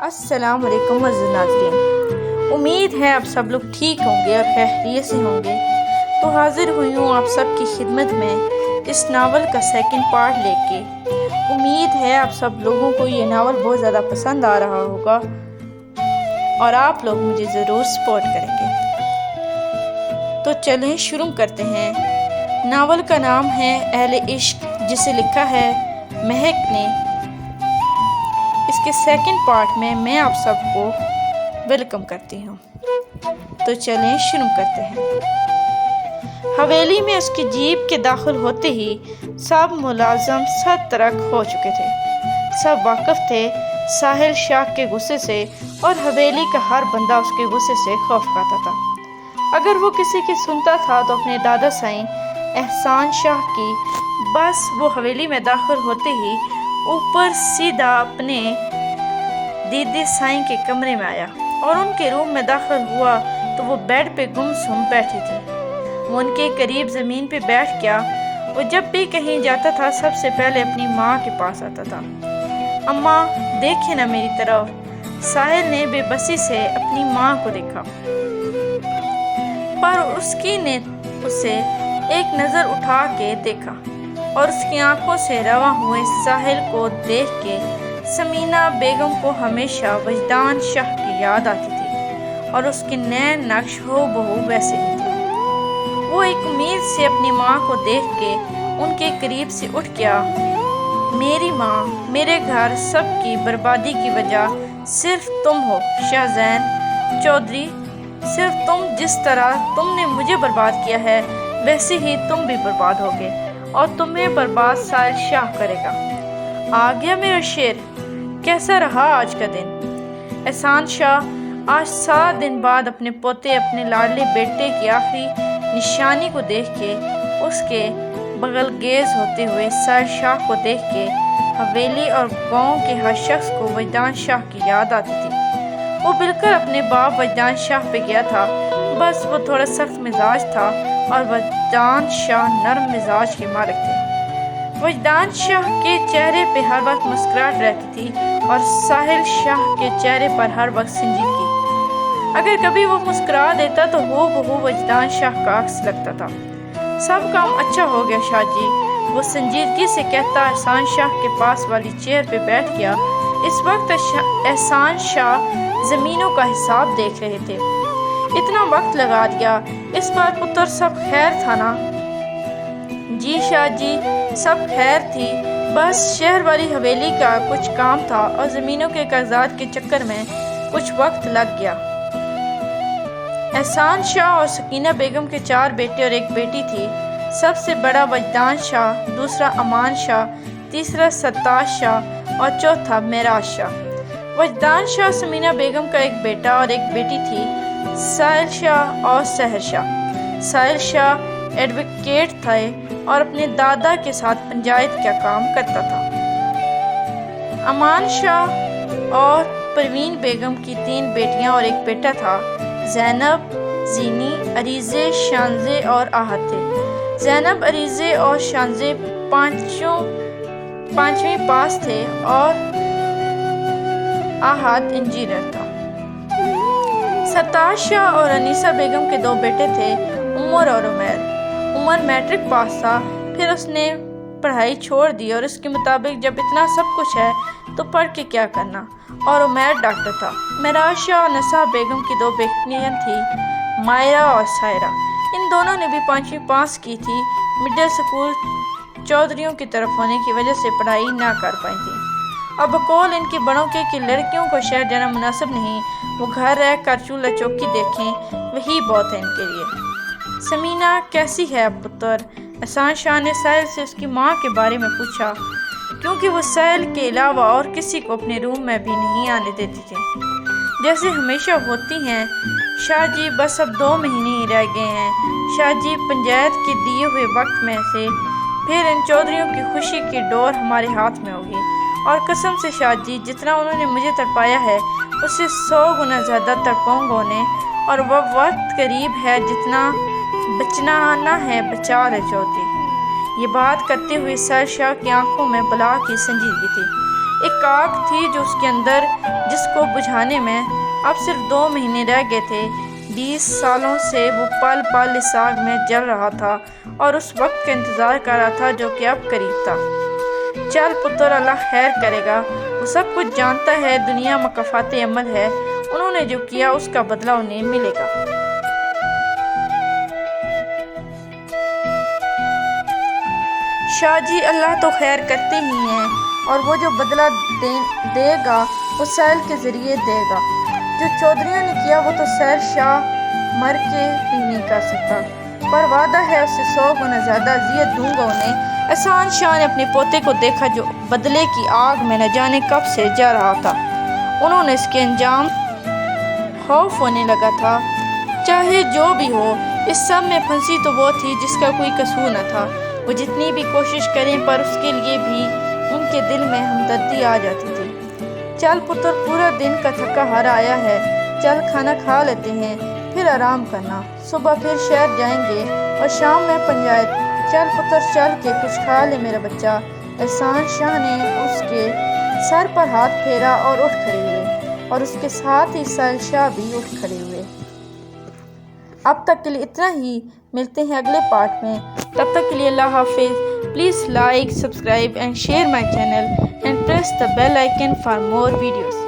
السلام علیکم عزیز ناظرین، امید ہے آپ سب لوگ ٹھیک ہوں گے اور خیریت سے ہوں گے۔ تو حاضر ہوئی ہوں آپ سب کی خدمت میں اس ناول کا سیکنڈ پارٹ لے کے۔ امید ہے آپ سب لوگوں کو یہ ناول بہت زیادہ پسند آ رہا ہوگا اور آپ لوگ مجھے ضرور سپورٹ کریں گے۔ تو چلیں شروع کرتے ہیں۔ ناول کا نام ہے اہل عشق، جسے لکھا ہے مہک نے۔ اس کے سیکنڈ پارٹ میں آپ سب کو ویلکم کرتی ہوں۔ تو چلیں شروع کرتے ہیں۔ حویلی میں اس کی جیپ کے داخل ہوتے ہی سب ملازم سر ترک ہو چکے تھے۔ سب واقف تھے ساحل شاہ کے غصے سے اور حویلی کا ہر بندہ اس کے غصے سے خوف کھاتا تھا۔ اگر وہ کسی کی سنتا تھا تو اپنے دادا سائیں احسان شاہ کی۔ بس وہ حویلی میں داخل ہوتے ہی اوپر سیدھا اپنے دیدے سائیں کے کمرے میں آیا اور ان کے روم میں داخل ہوا تو وہ بیڈ پہ گم سم بیٹھی تھی۔ وہ ان کے قریب زمین پہ بیٹھ گیا۔ وہ جب بھی کہیں جاتا تھا سب سے پہلے اپنی ماں کے پاس آتا تھا۔ اماں دیکھیں نا میری طرف۔ ساحل نے بے بسی سے اپنی ماں کو دیکھا، پر اس کی نے اسے ایک نظر اٹھا کے دیکھا اور اس کی آنکھوں سے رواں ہوئے ساحل کو دیکھ کے سمینہ بیگم کو ہمیشہ وجدان شاہ کی یاد آتی تھی اور اس کے نین نقش ہو بہو ویسے ہی تھے۔ وہ ایک امید سے اپنی ماں کو دیکھ کے ان کے قریب سے اٹھ گیا۔ میری ماں، میرے گھر سب کی بربادی کی وجہ صرف تم ہو شاہ زین چودھری۔ صرف تم، جس طرح تم نے مجھے برباد کیا ہے ویسے ہی تم بھی برباد ہوگے اور تمہیں برباد ساحل شاہ کرے گا۔ آ گیا میرا شیر۔ کیسا رہا آج کا دن؟ احسان شاہ آج 7 دن بعد اپنے پوتے، اپنے لاڈلے بیٹے کی آخری نشانی کو دیکھ کے، اس کے بغل گیز ہوتے ہوئے ساحل شاہ کو دیکھ کے حویلی اور گاؤں کے ہر شخص کو وجدان شاہ کی یاد آتی تھی۔ وہ بالکل اپنے باپ وجدان شاہ پہ گیا تھا، بس وہ تھوڑا سخت مزاج تھا اور وجدان شاہ نرم مزاج کے مالک تھے۔ وجدان شاہ کے چہرے پہ ہر وقت مسکراہٹ رہتی تھی اور ساحل شاہ کے چہرے پر ہر وقت سنجیدگی۔ اگر کبھی وہ مسکرا دیتا تو ہو بہو وجدان شاہ کا عکس لگتا تھا۔ سب کام اچھا ہو گیا شاہ جی، وہ سنجیدگی سے کہتا احسان شاہ کے پاس والی چیئر پہ بیٹھ گیا۔ اس وقت احسان شاہ زمینوں کا حساب دیکھ رہے تھے۔ اتنا وقت لگا دیا، اس بار پتر سب خیر تھا نا؟ جی شاہ جی، سب خیر تھی، بس شہر والی حویلی کا کچھ کام تھا اور زمینوں کے کاغذات کے چکر میں کچھ وقت لگ گیا۔ احسان شاہ اور سکینہ بیگم کے 4 بیٹے اور 1 بیٹی تھی۔ سب سے بڑا وجدان شاہ، دوسرا امان شاہ، تیسرا ستار شاہ اور چوتھا معراج شاہ۔ وجدان شاہ سمینہ بیگم کا 1 بیٹا اور 1 بیٹی تھی، ساحل شاہ اور سحر شاہ۔ ساحل شاہ ایڈوکیٹ تھے اور اپنے دادا کے ساتھ پنچایت کا کام کرتا تھا۔ امان شاہ اور پروین بیگم کی 3 بیٹیاں اور 1 بیٹا تھا۔ زینب، زینی، عریضے، شانزے اور آہت تھے۔ زینب، عریضے اور شانزے 5ویں پاس تھے اور آہت انجینئر تھا۔ ستار شاہ اور انیسہ بیگم کے 2 بیٹے تھے، عمر اور عمیر۔ عمر میٹرک پاس تھا، پھر اس نے پڑھائی چھوڑ دی اور اس کے مطابق جب اتنا سب کچھ ہے تو پڑھ کے کیا کرنا، اور عمیر ڈاکٹر تھا۔ معراج شاہ اور نساء بیگم کی 2 بیٹیاں تھیں، مائرہ اور سائرہ۔ ان دونوں نے بھی 5ویں پاس کی تھی، مڈل سکول چودھریوں کی طرف ہونے کی وجہ سے پڑھائی نہ کر پائی تھی اور بقول ان کے بڑوں کے کہ لڑکیوں کو شہر جانا مناسب نہیں، وہ گھر رہ کر چولہا چوکی دیکھیں، وہی بہت ہے ان کے لیے۔ سمینہ کیسی ہے اب پتر؟ احسان شاہ نے ساحل سے اس کی ماں کے بارے میں پوچھا، کیونکہ وہ ساحل کے علاوہ اور کسی کو اپنے روم میں بھی نہیں آنے دیتی تھی۔ جیسے ہمیشہ ہوتی ہیں شاہ جی، بس اب 2 مہینے ہی رہ گئے ہیں شاہ جی، پنچایت کے دیے ہوئے وقت میں سے پھر ان چودھریوں کی خوشی کی ڈور ہمارے ہاتھ میں ہوگی، اور قسم سے شاہ جی، جتنا انہوں نے مجھے تڑپایا ہے اس سے 100 گنا زیادہ تڑپاؤں گا انہیں، اور وہ وقت قریب ہے جتنا بچنا نہ ہے بچا لے چودھری۔ یہ بات کرتے ہوئے ساحل شاہ کی آنکھوں میں بلا کی سنجیدگی تھی۔ ایک آگ تھی جو اس کے اندر، جس کو بجھانے میں اب صرف 2 مہینے رہ گئے تھے۔ 20 سالوں سے وہ پل پل اس آگ میں جل رہا تھا اور اس وقت کا انتظار کر رہا تھا جو کہ اب قریب تھا۔ چل پتر، اللہ خیر کرے گا، وہ سب کچھ جانتا ہے، دنیا مکافات عمل ہے، انہوں نے جو کیا اس کا بدلہ انہیں ملے گا۔ شاہ جی، اللہ تو خیر کرتے ہی ہیں، اور وہ جو بدلہ دے گا وہ سیل کے ذریعے دے گا۔ جو چودھریوں نے کیا وہ تو سیل شاہ مر کے بھی نہیں کر سکتا، پر وعدہ ہے اس سے 100 گنا زیادہ اذیت دوں گا انہیں۔ احسان شاہ نے اپنے پوتے کو دیکھا جو بدلے کی آگ میں نہ جانے کب سے جا رہا تھا۔ انہوں نے اس کے انجام خوف ہونے لگا تھا۔ چاہے جو بھی ہو، اس سب میں پھنسی تو وہ تھی جس کا کوئی قصور نہ تھا۔ وہ جتنی بھی کوشش کریں پر اس کے لیے بھی ان کے دل میں ہمدردی آ جاتی تھی۔ چل پتر، پورا دن کا تھکا ہارا آیا ہے، چل کھانا کھا لیتے ہیں، پھر آرام کرنا، صبح پھر شہر جائیں گے اور شام میں پنجاب۔ چل پتر، چل کے کچھ کھا لے میرا بچہ۔ احسان شاہ نے اس کے سر پر ہاتھ پھیرا اور اٹھ کھڑے ہوئے، اور اس کے ساتھ ہی سیل شاہ بھی اٹھ کھڑے ہوئے۔ اب تک کے لیے اتنا ہی، ملتے ہیں اگلے پارٹ میں، تب تک کے لیے اللہ حافظ۔ Please like, subscribe and share my channel and press the bell icon for more videos.